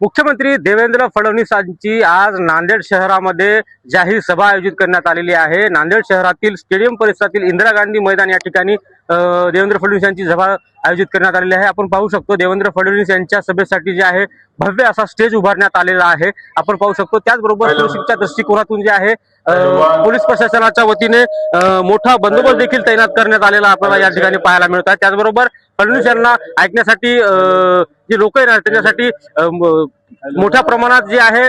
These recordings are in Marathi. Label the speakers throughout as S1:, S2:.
S1: मुख्यमंत्री देवेंद्र फडणवीसांची आज नांदेड शहरामध्ये जाहीर सभा आयोजित करण्यात आलेली आहे। नांदेड शहरातील स्टेडियम परिसरातील इंदिरा गांधी मैदान या ठिकाणी देवेंद्र फडणवीस यांची सभा आयोजित करण्यात आलेली आहे। आपण पाहू शकतो देवेंद्र फडणवीस यांच्या सभेसाठी जे आहे भव्य असा स्टेज उभारण्यात आलेला आहे। आपण पाहू शकतो त्याचबरोबर सुरक्षेच्या दृष्टिकोनातून जे आहे पोलीस प्रशासनाच्या वतीने मोठा बंदोबस्त देखील तैनात करण्यात आलेला आपल्याला या ठिकाणी पाहायला मिळत आहे। त्याचबरोबर फडणवीस यांना ऐकण्यासाठी जे लोक येणार त्यांच्यासाठी मोठ्या प्रमाणात जे आहे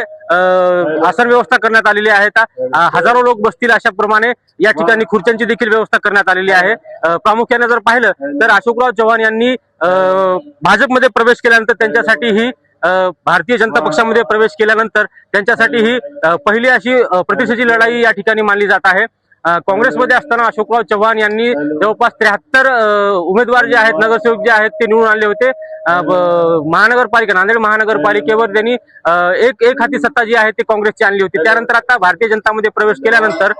S1: आसन व्यवस्था करण्यात आलेली आहे। हजारो लोक बसतील अशा प्रमाणे या ठिकाणी खुर्च्यांची देखील व्यवस्था करण्यात आलेली आहे। प्रामुख्याने जर पाहिलं तर अशोकराव चव्हाण यांनी भाजपमध्ये प्रवेश केल्यानंतर त्यांच्यासाठी ही भारतीय जनता पक्षामध्ये प्रवेश केल्यानंतर त्यांच्यासाठी ही पहिली अशी प्रतिष्ठेची लढाई या ठिकाणी मानली जात आहे। काँग्रेसमध्ये असताना अशोकराव चव्हाण यांनी जवळपास 73 उमेदवार जे आहेत नगरसेवक जे आहेत ते निवडून आणले होते। महानगरपालिका नांदेड महानगरपालिकेवर त्यांनी एक हाती सत्ता जी आहे ती काँग्रेसची आणली होती। त्यानंतर आता भारतीय जनतामध्ये प्रवेश केल्यानंतर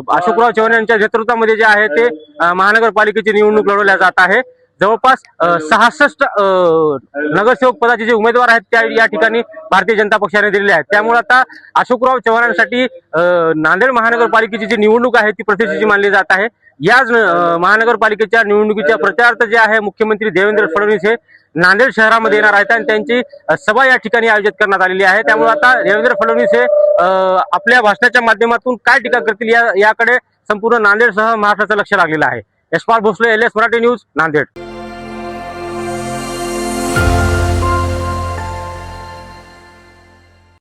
S1: अशोकराव चव्हाण यांच्या नेतृत्वामध्ये जे आहे ते महानगरपालिकेची निवडणूक लढवल्या जात आहे। जवळपास 66 नगरसेवक पदाचे जे उमेदवार आहेत त्या या ठिकाणी भारतीय जनता पक्षाने दिलेले आहेत। त्यामुळे आता अशोकराव चव्हाणांसाठी नांदेड महानगरपालिकेची जी निवडणूक आहे ती प्रतिष्ठेची मानली जात आहे। याच महानगरपालिकेच्या निवडणुकीच्या प्रचारार्थ जे आहे मुख्यमंत्री देवेंद्र फडणवीस हे नांदेड शहरामध्ये येणार आहेत आणि त्यांची सभा या ठिकाणी आयोजित करण्यात आलेली आहे। त्यामुळे आता देवेंद्र फडणवीस हे आपल्या भाषणाच्या माध्यमातून काय टीका करतील याकडे संपूर्ण नांदेडसह महाराष्ट्राचं लक्ष लागलेलं आहे। Yashpal Bhosale, LS Marathi news, Nanded.